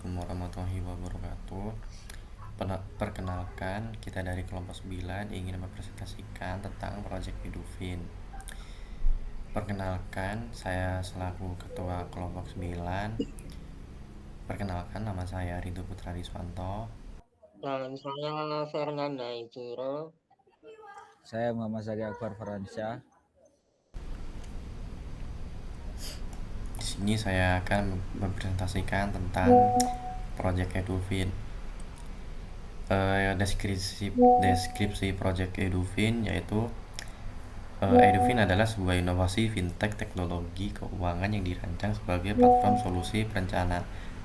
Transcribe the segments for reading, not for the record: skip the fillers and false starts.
Assalamualaikum warahmatullahi wabarakatuh. Perkenalkan, kita dari kelompok 9 ingin mempresentasikan tentang proyek Edufin. Perkenalkan, saya selaku ketua kelompok 9. Perkenalkan, nama saya Rindu Putra Riswanto. Dan saya Fernanda Ijiro. Saya Muhammad Zaki Akbar Faransyah. Di sini saya akan mempresentasikan tentang proyek Edufin. Deskripsi proyek Edufin yaitu Edufin adalah sebuah inovasi fintech teknologi keuangan yang dirancang sebagai platform solusi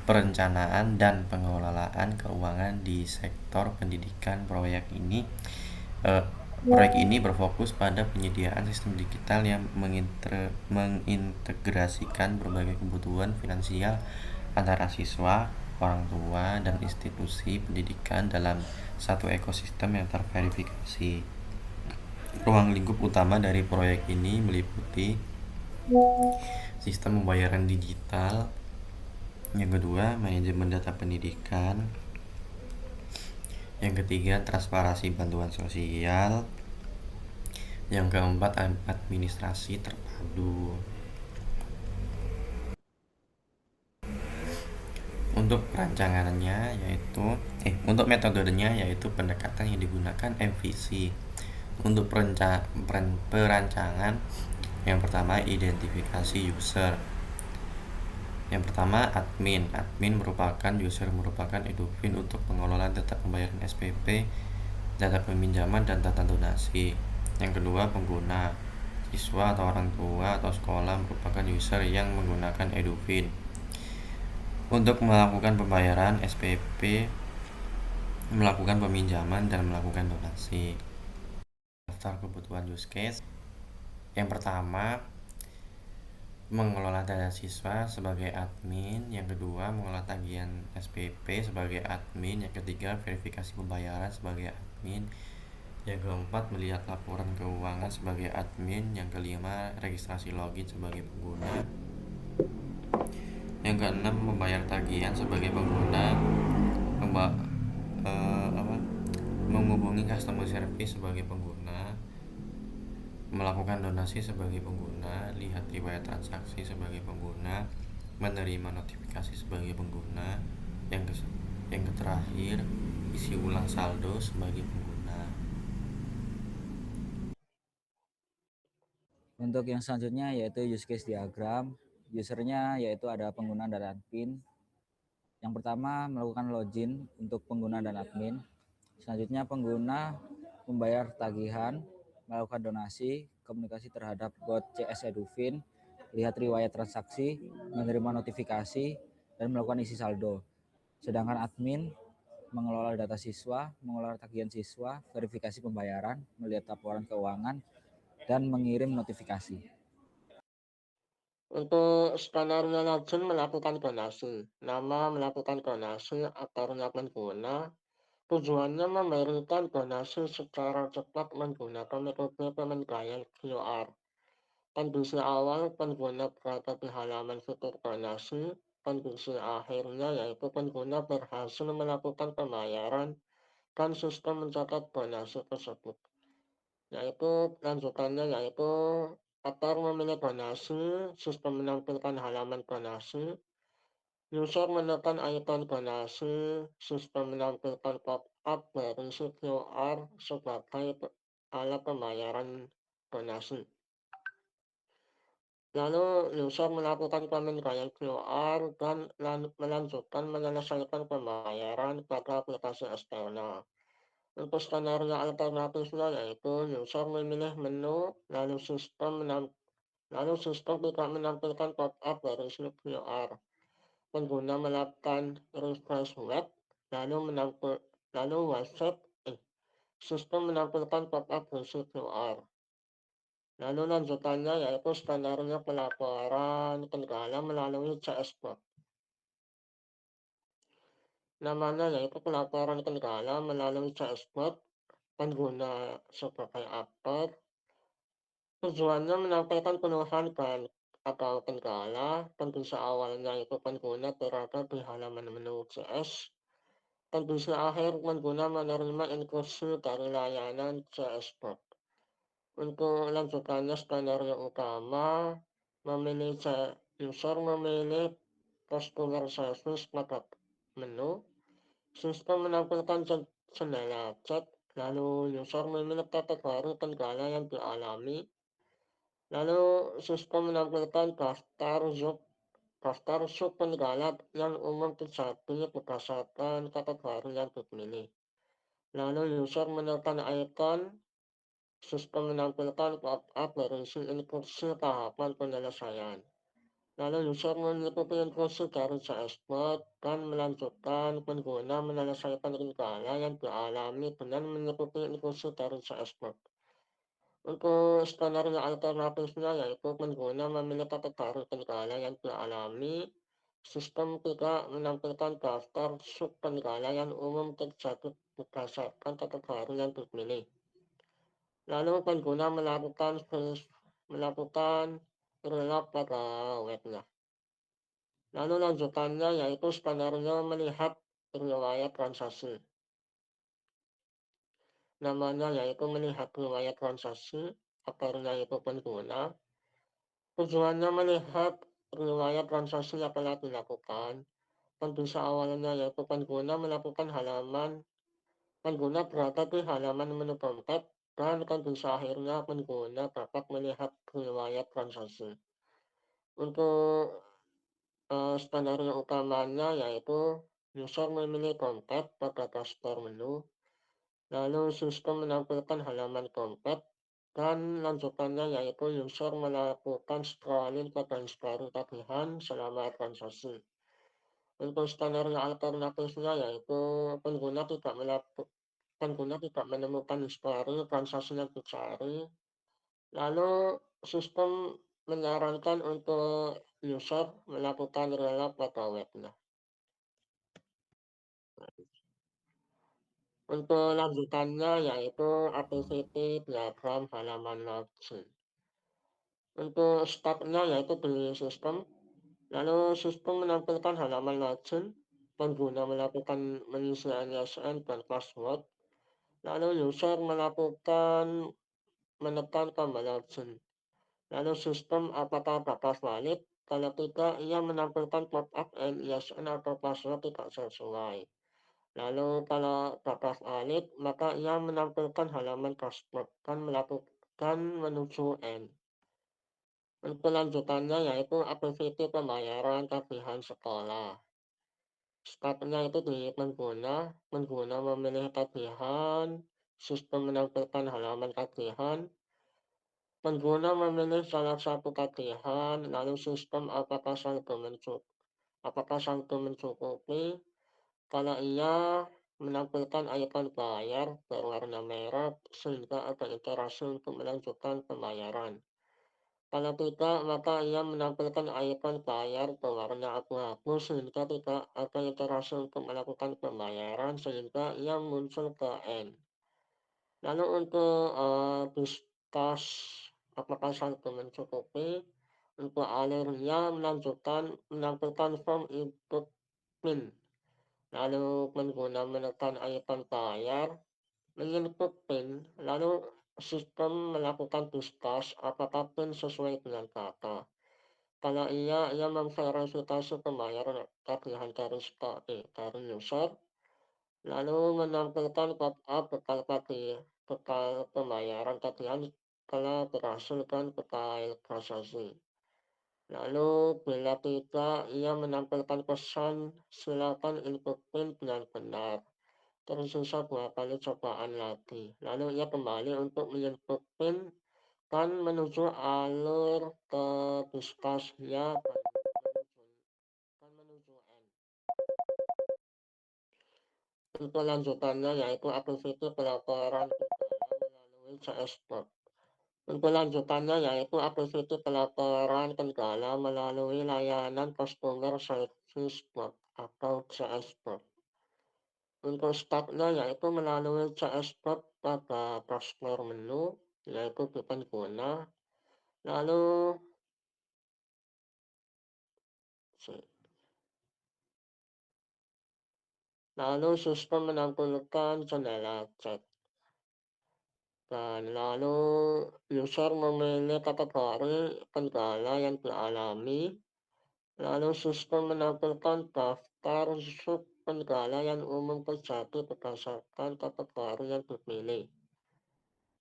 perencanaan dan pengelolaan keuangan di sektor pendidikan. Proyek ini berfokus pada penyediaan sistem digital yang mengintegrasikan berbagai kebutuhan finansial antara siswa, orang tua, dan institusi pendidikan dalam satu ekosistem yang terverifikasi. Ruang lingkup utama dari proyek ini meliputi sistem pembayaran digital, yang kedua manajemen data pendidikan, yang ketiga transparansi bantuan sosial, yang keempat administrasi terpadu. Untuk untuk metodenya yaitu pendekatan yang digunakan MVC. Untuk perancangan, yang pertama identifikasi user. Yang pertama admin. Admin merupakan Edufin untuk pengelolaan data pembayaran SPP, data peminjaman, dan data donasi. Yang kedua pengguna. Siswa atau orang tua atau sekolah merupakan user yang menggunakan Edufin untuk melakukan pembayaran SPP, melakukan peminjaman, dan melakukan donasi. Daftar kebutuhan use case. Yang pertama mengelola data siswa sebagai admin, yang kedua mengelola tagihan SPP sebagai admin, yang ketiga verifikasi pembayaran sebagai admin, yang keempat melihat laporan keuangan sebagai admin, yang kelima registrasi login sebagai pengguna, yang keenam membayar tagihan sebagai pengguna, menghubungi customer service sebagai pengguna, melakukan donasi sebagai pengguna, lihat riwayat transaksi sebagai pengguna, menerima notifikasi sebagai pengguna, yang terakhir isi ulang saldo sebagai pengguna. Untuk yang selanjutnya yaitu use case diagram. Usernya yaitu ada pengguna dan admin. Yang pertama melakukan login untuk pengguna dan admin. Selanjutnya pengguna membayar tagihan, melakukan donasi, komunikasi terhadap bot CS Edufin, lihat riwayat transaksi, menerima notifikasi, dan melakukan isi saldo. Sedangkan admin mengelola data siswa, mengelola tagihan siswa, verifikasi pembayaran, melihat laporan keuangan, dan mengirim notifikasi. Untuk skenario login melakukan donasi. Nama melakukan donasi, akarnya pengguna. Tujuannya memberikan donasi secara cepat menggunakan metode pemindaian QR. Kondisi awal pengguna berada di halaman fitur donasi. Kondisi akhirnya yaitu pengguna berhasil melakukan pembayaran dan sistem mencatat donasi tersebut. Yaitu lanjutannya yaitu atar memilih donasi, sistem menampilkan halaman donasi, user menekan ikon donasi, sistem menampilkan pop-up berisi QR sebagai alat pembayaran donasi. Lalu user melakukan pemindaian QR dan melanjutkan menyelesaikan pembayaran pada aplikasi eksternal. Untuk skenario alternatifnya yaitu user memilih menu, lalu sistem tidak menampilkan pop-up berisi QR. Pengguna melakukan refresh web, lalu website, sistem menampilkan pop-up berisi QR. Lalu lanjutannya yaitu skenario pelaporan kendala melalui CSBot. Namanya yaitu pelaporan kendala melalui CSBot, pengguna sebagai aktor. Tujuannya menampilkan keluhan dan atau kendala, kondisi awalnya itu pengguna berada di halaman menu CS, kondisi akhir pengguna menerima instruksi dari layanan CS Bot. Untuk lanjutannya skenario utama, memilih user memilih customer service pada menu, sistem menampilkan jendela chat, lalu user memilih kategori kendala yang dialami, lalu sistem menampilkan daftar sub kendala yang umum terjadi berdasarkan kategori yang dipilih. Lalu user menekan ikon, sistem menampilkan pop-up berisi instruksi tahapan penyelesaian. Lalu user mengikuti instruksi dari CSBot dan melanjutkan pengguna menyelesaikan kendala yang dialami dengan mengikuti instruksi dari CSBot. Untuk skenario alternatifnya yaitu pengguna memilih kategori kendala yang dialami, sistem tidak menampilkan daftar sub kendala yang umum terjadi berdasarkan kategori yang dipilih. Lalu pengguna melakukan relog pada webnya. Lalu lanjutannya yaitu skenario melihat riwayat transaksi. Namanya yaitu melihat riwayat transaksi, akarnya itu pengguna. Tujuannya melihat riwayat transaksi yang telah dilakukan. Kondisi awalnya yaitu pengguna berada di halaman menu dompet, dan kondisi akhirnya pengguna dapat melihat riwayat transaksi. Untuk skenario utamanya yaitu user memilih dompet pada dashboard menu, lalu sistem menampilkan halaman dompet, dan lanjutannya yaitu user melakukan scrolling pada history tagihan selama transaksi. Untuk skenario alternatifnya yaitu pengguna tidak menemukan history transaksi yang dicari, lalu sistem menyarankan untuk user melakukan relog pada webnya. Untuk lanjutannya yaitu activity diagram halaman login. Untuk start-nya yaitu di sistem, lalu sistem menampilkan halaman login, pengguna melakukan mengisi NSN dan password, lalu user menekan tombol login. Lalu sistem apakah dapat valid, kalau tidak ia menampilkan pop-up NISN atau password tidak sesuai. Lalu kalau dapat valid, maka ia menampilkan halaman dashboard dan melakukan menuju N. Untuk lanjutannya yaitu activity pembayaran tagihan sekolah. Startnya itu di pengguna memilih tagihan, sistem menampilkan halaman tagihan, pengguna memilih salah satu tagihan, lalu sistem apakah saldo mencukupi. Kalau ia menampilkan ikon bayar berwarna merah sehingga ada interaksi untuk melanjutkan pembayaran. Kalau tidak, maka ia menampilkan ikon bayar berwarna abu-abu sehingga tidak ada interaksi untuk melakukan pembayaran sehingga ia muncul ke N. Lalu untuk discuss apakah saldo mencukupi, untuk alurnya menampilkan form input PIN. Lalu pengguna menekan ikon bayar, menginput PIN, lalu sistem melakukan discuss apakah PIN sesuai dengan kata. Kalau ia memverifikasi pembayaran tagihan dari user, lalu menampilkan pop-up bekal pembayaran tagihan telah berhasil dan bekal transaksi. Lalu bila tidak, ia menampilkan pesan silakan input PIN dengan benar. Tersisa 2 kali cobaan lagi. Lalu ia kembali untuk menginput PIN dan menuju alur ke discuss-nya dan menuju N. Untuk lanjutannya yaitu activity pelaporan kendala melalui CSBot. Untuk lanjutannya yaitu activity pelaporan kendala melalui layanan Customer Service Bot atau CSBot. Untuk start-nya yaitu melalui CSBot pada dashboard menu, yaitu di pengguna, lalu Lalu sistem menampilkan jendela chat. Dan lalu user memilih kategori kendala yang dialami. Lalu sistem menampilkan daftar sub kendala yang umum terjadi berdasarkan kategori yang dipilih.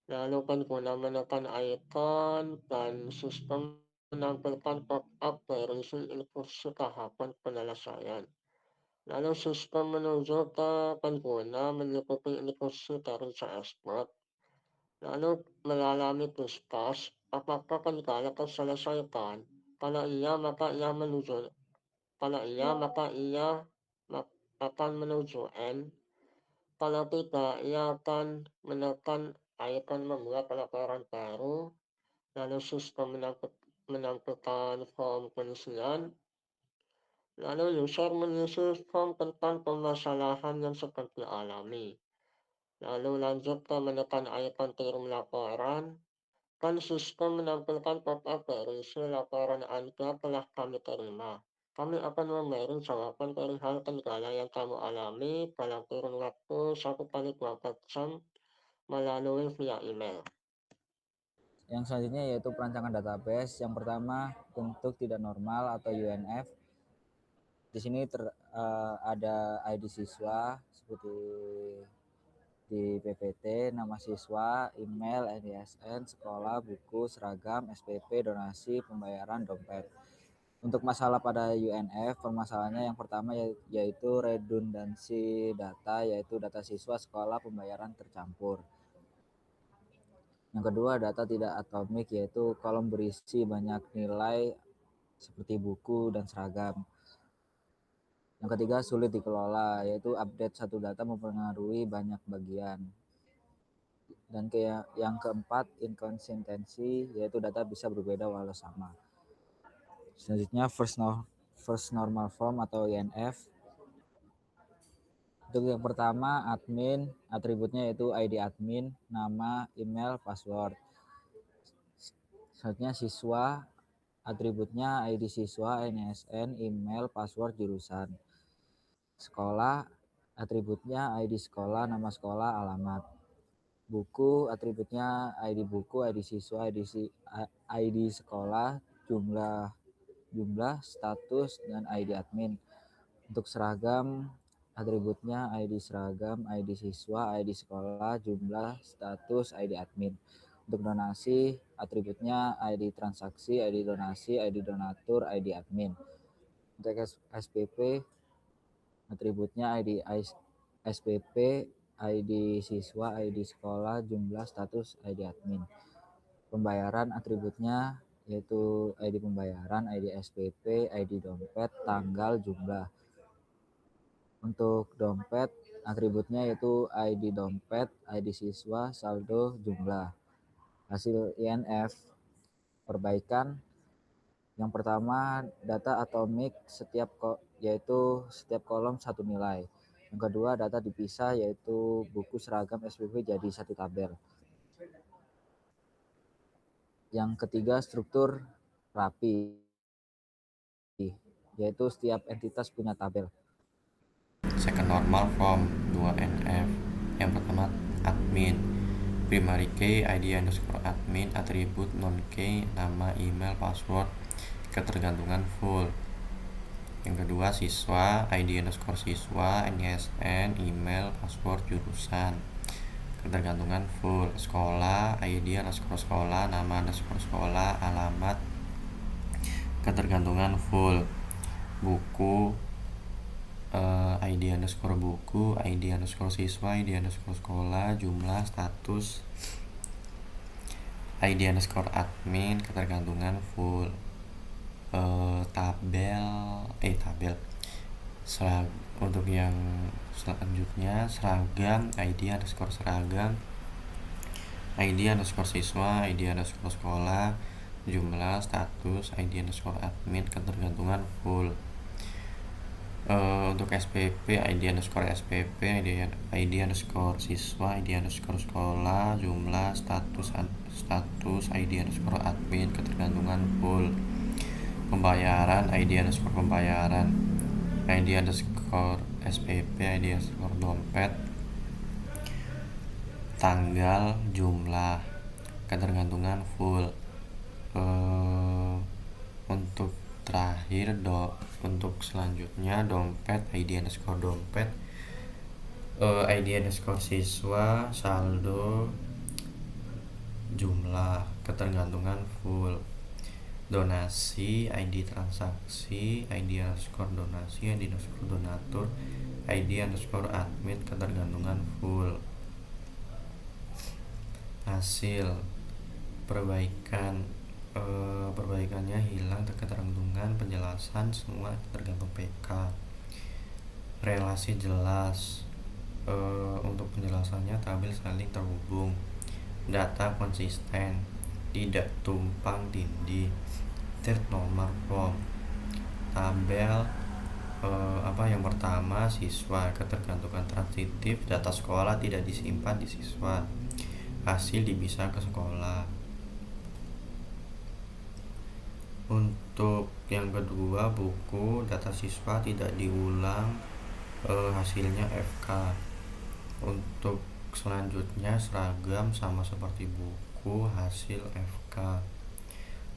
Lalu pengguna menekan ikon dan sistem menampilkan pop-up berisi instruksi tahapan penyelesaian. Lalu sistem menunjuk ke pengguna mengikuti instruksi dari CSBot. Lalu mengalami discuss apakah kendala terselesaikan. Kalau iya maka ia menuju Kalau iya maka ia akan menuju N. Kalau tidak, ia akan menekan ikon membuat laporan baru. Lalu sistem menampilkan form pengisian. Lalu user mengisi form tentang permasalahan yang sedang dialami. Lalu lanjut ke menekan ikon kirim laporan. Dan sistem menampilkan pop-up berisi laporan Anda telah kami terima. Kami akan memberi jawaban perihal kendala yang kamu alami dalam kurun waktu 1 kali 24 jam melalui via email. Yang selanjutnya yaitu perancangan database. Yang pertama, bentuk tidak normal atau UNF. Di sini ada ID siswa seperti di PPT, nama siswa, email, NISN, sekolah, buku, seragam, SPP, donasi, pembayaran, dompet. Untuk masalah pada UNF, permasalahannya yang pertama yaitu redundansi data, yaitu data siswa, sekolah, pembayaran tercampur. Yang kedua, data tidak atomik, yaitu kolom berisi banyak nilai seperti buku dan seragam. Yang ketiga, sulit dikelola, yaitu update satu data mempengaruhi banyak bagian. Dan yang keempat, inkonsistensi, yaitu data bisa berbeda walau sama. Selanjutnya, first normal form atau INF. Untuk yang pertama, admin, atributnya yaitu ID admin, nama, email, password. Selanjutnya, siswa, atributnya ID siswa, NISN, email, password, jurusan. Sekolah, atributnya ID sekolah, nama sekolah, alamat. Buku, atributnya ID buku, ID siswa, ID sekolah, jumlah, status, dan ID admin. Untuk seragam, atributnya ID seragam, ID siswa, ID sekolah, jumlah, status, ID admin. Untuk donasi, atributnya ID transaksi, ID donasi, ID donatur, ID admin. Untuk SPP, atributnya ID SPP, ID siswa, ID sekolah, jumlah, status, ID admin. Pembayaran atributnya yaitu ID pembayaran, ID SPP, ID dompet, tanggal, jumlah. Untuk dompet, atributnya yaitu ID dompet, ID siswa, saldo, jumlah. Hasil INF, perbaikan. Yang pertama, data atomik yaitu setiap kolom satu nilai. Yang kedua, data dipisah yaitu buku, seragam, SPP jadi satu tabel. Yang ketiga, struktur rapi, yaitu setiap entitas punya tabel. Second normal form 2NF. Yang pertama, admin, primary key, ID underscore admin, atribut non key, nama, email, password, ketergantungan full. Yang kedua, siswa, ID underscore siswa, NISN, email, password, jurusan, ketergantungan full. Sekolah, ID underscore sekolah, nama underscore sekolah, alamat, ketergantungan full. Buku, ID underscore buku, ID underscore siswa, ID underscore sekolah, jumlah, status, ID underscore admin, ketergantungan full. Tabel. Untuk yang selanjutnya, seragam, ID underscore seragam, ID underscore siswa, ID underscore sekolah, jumlah, status, ID underscore admin, ketergantungan full. Untuk SPP, ID underscore SPP, ID underscore siswa, ID underscore sekolah, jumlah, status, ID underscore admin, ketergantungan full. Pembayaran, ID underscore pembayaran, ID underscore SPP, ID underscore dompet, tanggal, jumlah, ketergantungan full. Untuk terakhir untuk selanjutnya dompet, ID underscore dompet, ID underscore siswa, saldo, jumlah, ketergantungan full. Donasi, ID transaksi, ID underscore donasi, ID underscore donatur, ID underscore admin, ketergantungan full. Hasil perbaikannya hilang ketergantungan, penjelasan semua tergantung PK. Relasi jelas, untuk penjelasannya tabel saling terhubung, data konsisten, tidak tumpang tindih, third normal form. Tabel yang pertama, siswa, ketergantungan transitif, data sekolah tidak disimpan di siswa, hasil dipisah ke sekolah. Untuk yang kedua, buku, data siswa tidak diulang, hasilnya FK. Untuk selanjutnya seragam sama seperti buku, hasil FK.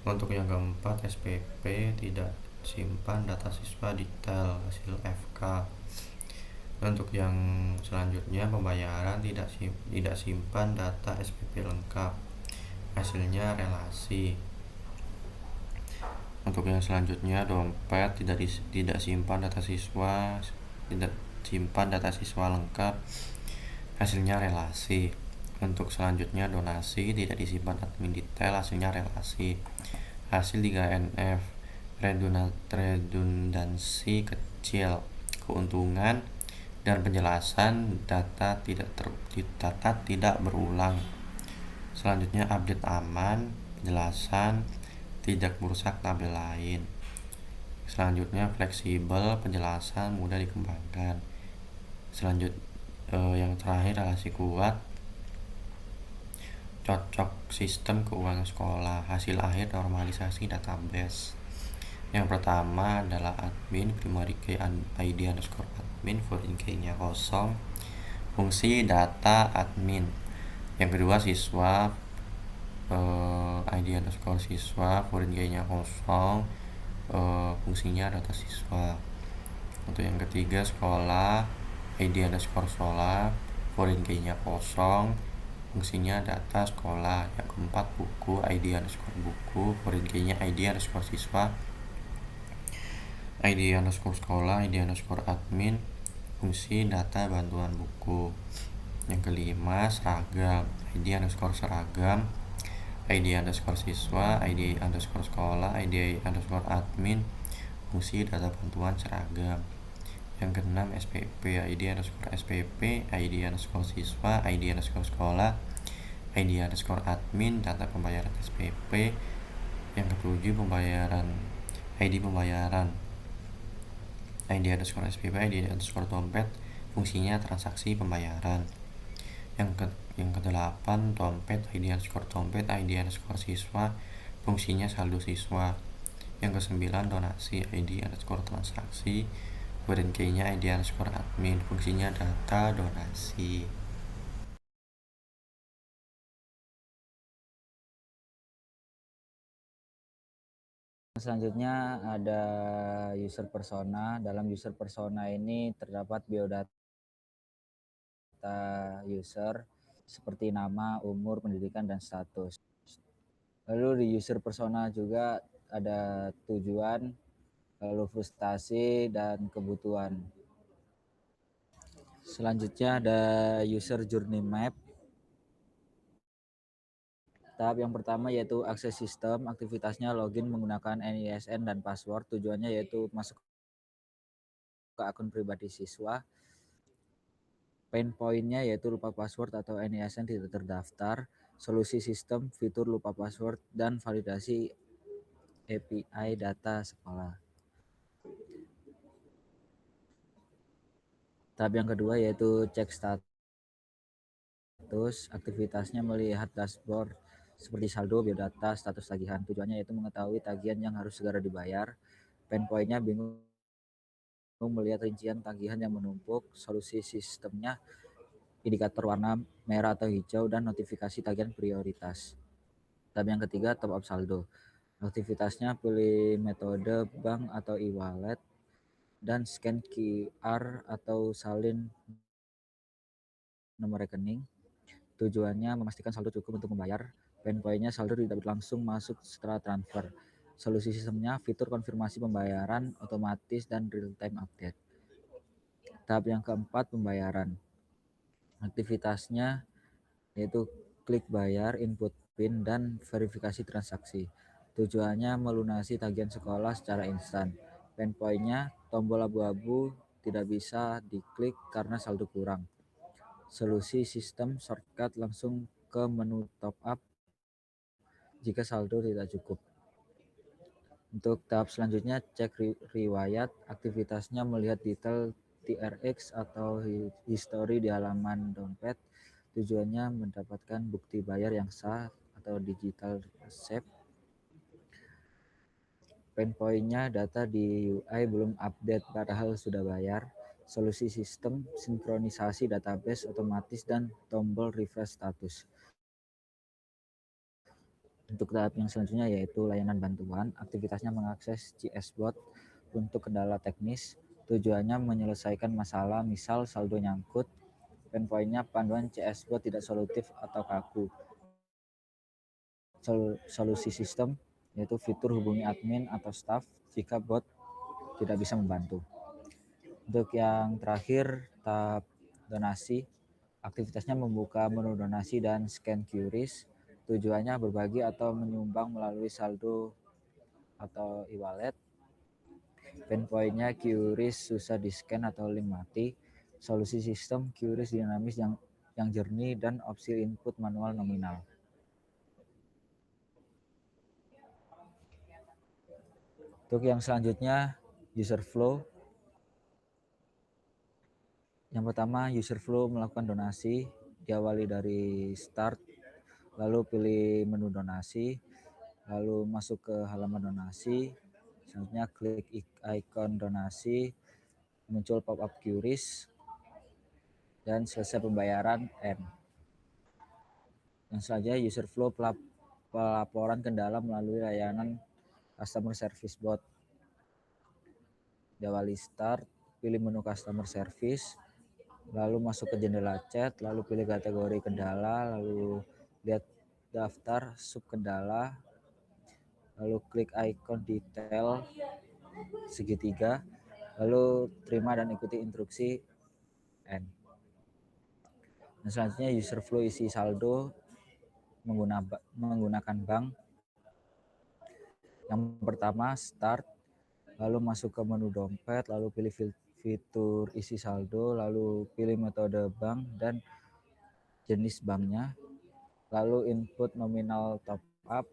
Untuk yang keempat, SPP tidak simpan data siswa detail, hasil FK. Untuk yang selanjutnya pembayaran tidak simpan data SPP lengkap, hasilnya relasi. Untuk yang selanjutnya dompet tidak simpan data siswa lengkap, hasilnya relasi. Untuk selanjutnya donasi tidak disimpan admin detail, hasilnya relasi. Hasil 3NF, redundansi kecil, keuntungan dan penjelasan data tidak berulang. Selanjutnya update aman, penjelasan tidak merusak tabel lain. Selanjutnya fleksibel, penjelasan mudah dikembangkan. Yang terakhir relasi kuat, cocok sistem keuangan sekolah. Hasil akhir normalisasi database. Yang pertama adalah admin, primary key ID underscore admin, foreign key-nya kosong, fungsi data admin. Yang kedua siswa, ID underscore siswa, foreign key-nya kosong, fungsinya data siswa. Untuk yang ketiga sekolah, ID underscore sekolah, foreign key-nya kosong, fungsinya data sekolah. Yang keempat buku, ID underscore buku, foreign key-nya ID underscore siswa, ID underscore sekolah, ID underscore admin, fungsi data bantuan buku. Yang kelima seragam, ID underscore seragam, ID underscore siswa, ID underscore sekolah, ID underscore admin, fungsi data bantuan seragam. Yang keenam SPP, ID underscore SPP, ID underscore siswa, ID underscore sekolah, ID underscore admin, data pembayaran SPP. Yang ketujuh ID pembayaran, ID underscore SPP, ID underscore dompet, fungsinya transaksi pembayaran. Yang kedelapan dompet, ID underscore dompet, ID underscore siswa, fungsinya saldo siswa. Yang kesembilan donasi, ID underscore transaksi, foreign key-nya ID underscore admin, fungsinya data donasi. Selanjutnya ada user persona. Dalam user persona ini terdapat biodata user seperti nama, umur, pendidikan, dan status. Lalu di user persona juga ada tujuan, lalu frustasi, dan kebutuhan. Selanjutnya ada user journey map. Tahap yang pertama yaitu akses sistem, aktivitasnya login menggunakan NISN dan password. Tujuannya yaitu masuk ke akun pribadi siswa. Pain point-nya yaitu lupa password atau NISN tidak terdaftar. Solusi sistem, fitur lupa password, dan validasi API data sekolah. Tahap yang kedua yaitu cek status. Aktivitasnya melihat dashboard seperti saldo, biodata, status tagihan. Tujuannya yaitu mengetahui tagihan yang harus segera dibayar. Pain point-nya bingung melihat rincian tagihan yang menumpuk. Solusi sistemnya indikator warna merah atau hijau dan notifikasi tagihan prioritas. Tab yang ketiga, top up saldo. Aktivitasnya pilih metode bank atau e-wallet dan scan QR atau salin nomor rekening. Tujuannya memastikan saldo cukup untuk membayar. Pain point-nya saldo tidak langsung masuk setelah transfer. Solusi sistemnya fitur konfirmasi pembayaran otomatis dan real-time update. Tahap yang keempat, pembayaran. Aktivitasnya yaitu klik bayar, input PIN, dan verifikasi transaksi. Tujuannya melunasi tagihan sekolah secara instan. Pain point-nya tombol abu-abu tidak bisa diklik karena saldo kurang. Solusi sistem shortcut langsung ke menu top up jika saldo tidak cukup. Untuk tahap selanjutnya, cek riwayat. Aktivitasnya melihat detail TRX atau history di halaman dompet. Tujuannya mendapatkan bukti bayar yang sah atau digital receipt. Pain point-nya data di UI belum update padahal sudah bayar. Solusi sistem sinkronisasi database otomatis dan tombol refresh status. Untuk tahap yang selanjutnya yaitu layanan bantuan. Aktivitasnya mengakses CS-Bot untuk kendala teknis. Tujuannya menyelesaikan masalah, misal saldo nyangkut. Pain point-nya panduan CS-Bot tidak solutif atau kaku. Solusi sistem yaitu fitur hubungi admin atau staff jika bot tidak bisa membantu. Untuk yang terakhir, tahap donasi. Aktivitasnya membuka menu donasi dan scan QRIS. Tujuannya berbagi atau menyumbang melalui saldo atau e-wallet. Pain point-nya QRIS susah di-scan atau link mati. Solusi sistem QRIS dinamis yang jernih dan opsi input manual nominal. Untuk yang selanjutnya, user flow. Yang pertama, user flow melakukan donasi, diawali dari start, lalu pilih menu donasi, lalu masuk ke halaman donasi, selanjutnya klik icon donasi, muncul pop-up QRIS, dan selesai pembayaran end. Yang selanjutnya, user flow pelaporan kendala melalui layanan customer service bot. Diawali start, pilih menu customer service, lalu masuk ke jendela chat, lalu pilih kategori kendala, lalu lihat daftar sub kendala, lalu klik icon detail segitiga, lalu terima dan ikuti instruksi end. Dan selanjutnya user flow isi saldo menggunakan bank. Yang pertama start, lalu masuk ke menu dompet, lalu pilih fitur isi saldo, lalu pilih metode bank dan jenis banknya, lalu input nominal top up,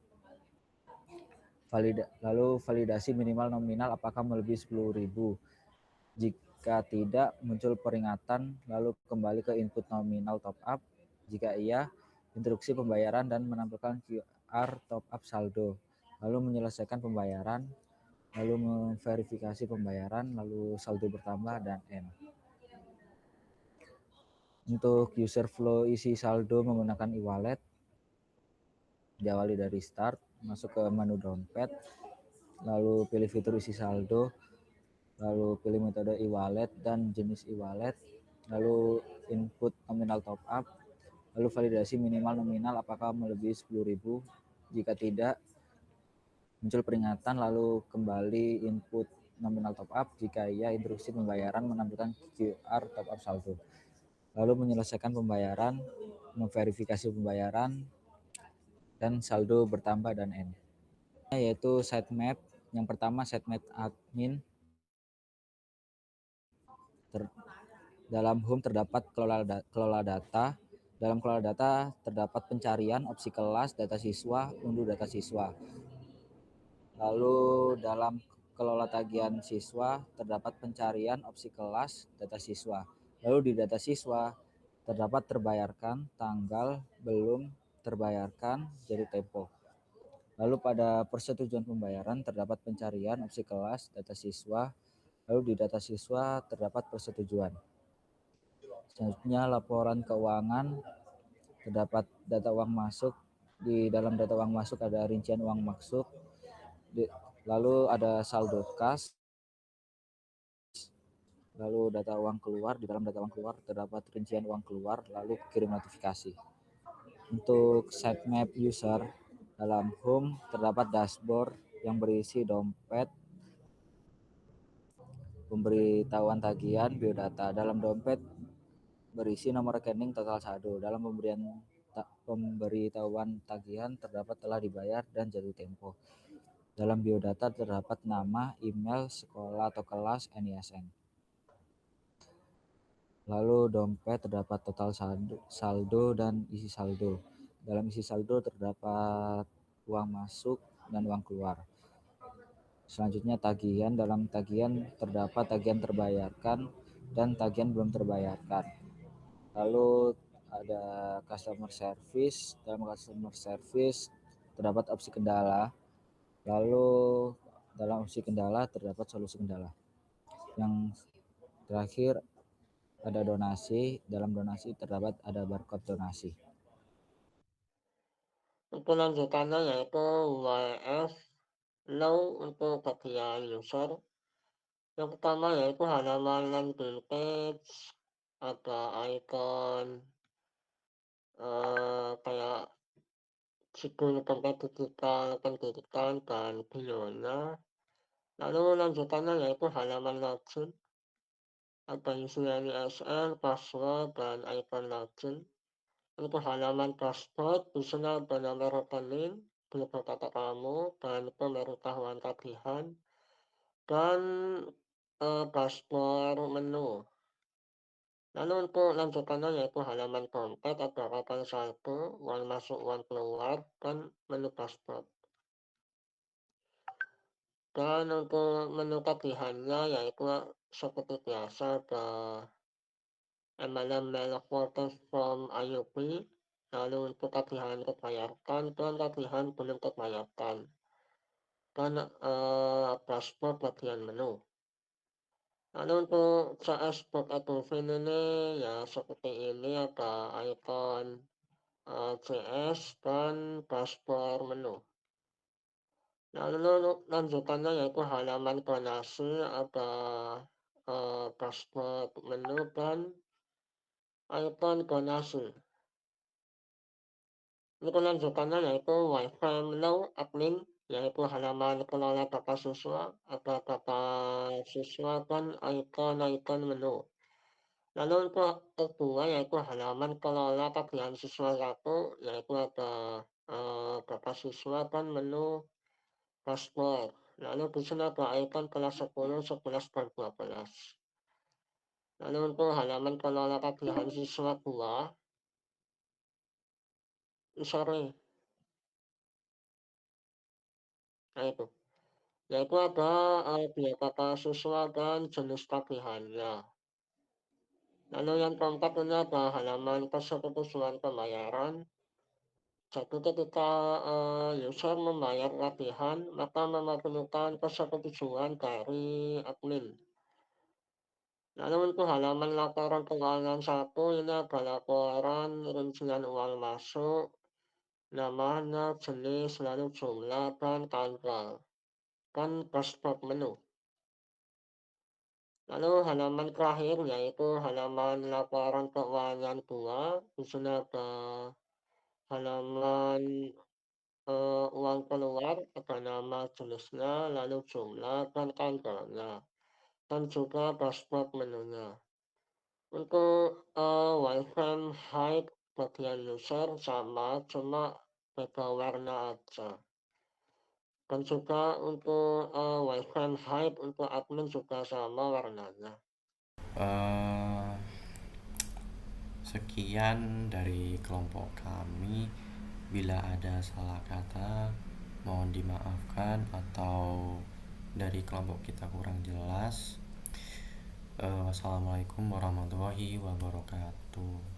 lalu validasi minimal nominal apakah melebihi 10.000. Jika tidak, muncul peringatan, lalu kembali ke input nominal top up. Jika iya, instruksi pembayaran dan menampilkan QR top up saldo, lalu menyelesaikan pembayaran, lalu memverifikasi pembayaran, lalu saldo bertambah dan end. Untuk user flow isi saldo menggunakan e-wallet, diawali dari start, masuk ke menu dompet, lalu pilih fitur isi saldo, lalu pilih metode e-wallet dan jenis e-wallet, lalu input nominal top up, lalu validasi minimal nominal apakah melebihi 10.000. Jika tidak, muncul peringatan, lalu kembali input nominal top up. Jika iya, instruksi pembayaran menampilkan QR top up saldo, lalu menyelesaikan pembayaran, memverifikasi pembayaran, dan saldo bertambah dan end. Yaitu sitemap. Yang pertama, sitemap admin. Dalam home terdapat kelola data. Dalam kelola data terdapat pencarian, opsi kelas, data siswa, unduh data siswa. Lalu dalam kelola tagihan siswa terdapat pencarian, opsi kelas, data siswa. Lalu di data siswa terdapat terbayarkan, tanggal, belum terbayarkan, jadi tempo. Lalu pada persetujuan pembayaran terdapat pencarian, opsi kelas, data siswa. Lalu di data siswa terdapat persetujuan. Selanjutnya laporan keuangan, terdapat data uang masuk. Di dalam data uang masuk ada rincian uang masuk, lalu ada saldo kas, lalu data uang keluar. Di dalam data uang keluar terdapat rincian uang keluar, lalu kirim notifikasi. Untuk sitemap user, dalam home terdapat dashboard yang berisi dompet, pemberitahuan tagihan, biodata. Dalam dompet berisi nomor rekening, total saldo. Dalam pemberitahuan tagihan terdapat telah dibayar dan jatuh tempo. Dalam biodata terdapat nama, email, sekolah atau kelas, NISN. Lalu dompet terdapat total saldo dan isi saldo. Dalam isi saldo terdapat uang masuk dan uang keluar. Selanjutnya tagihan. Dalam tagihan terdapat tagihan terbayarkan dan tagihan belum terbayarkan. Lalu ada customer service. Dalam customer service terdapat opsi kendala. Lalu dalam opsi kendala terdapat solusi kendala. Yang terakhir ada donasi. Dalam donasi terdapat ada barcode donasi. Untuk lanjutannya yaitu WF Now untuk bagian user. Yang pertama yaitu halaman landing page, ada icon kayak judul tempat digital, pendidikan, dan bio-nya. Lalu lanjutannya yaitu halaman login, ada isian USL, password, dan icon login. Untuk halaman dashboard, di sini ada nomor rekening, grup data kamu, dan pemberitahuan tagihan, dan dashboard menu. Lalu untuk lanjutannya yaitu halaman dompet, ada total saldo, uang masuk, uang keluar, dan menu dashboard. Dan untuk menu tagihannya yaitu seperti biasa ada MLM Mail Photos from IUP, lalu untuk tagihan terbayarkan dan tagihan belum terbayarkan, dan dashboard bagian menu. Lalu untuk CS Book ini ya seperti ini, ada icon CS dan dashboard menu. Lalu lanjutannya yaitu halaman donasi, ada dashboard menu dan icon donasi. Untuk lanjutannya yaitu wireframe now admin, yaitu halaman kelola data siswa, ada data siswa dan icon menu. Lalu untuk kedua yaitu halaman kelola tagihan siswa 1, yaitu ada data siswa dan menu dashboard. Lalu di sini ada icon kelas 10, 11, dan 12. Lalu untuk halaman kelola tagihan siswa 2, sorry, nah itu. Yaitu ada biodata siswa dan jenis tagihannya. Lalu yang keempat ini ada halaman persetujuan pembayaran. Jadi ketika user membayar tagihan, maka memerlukan persetujuan dari admin. Lalu untuk halaman laporan keuangan 1, ini ada laporan rincian uang masuk, namanya, jenis, lalu jumlah, dan tanggal, dan dashboard menu. Lalu halaman terakhir yaitu halaman laporan keuangan 2, di sini ada halaman uang keluar, ada nama, jenisnya, lalu jumlah, dan tanggalnya, dan juga dashboard menunya. Untuk wireframe height bagian user sama, cuma beda warna aja. Dan juga untuk wireframe height untuk admin juga sama warnanya. Sekian dari kelompok kami. Bila ada salah kata, mohon dimaafkan, atau dari kelompok kita kurang jelas. Wassalamualaikum warahmatullahi wabarakatuh.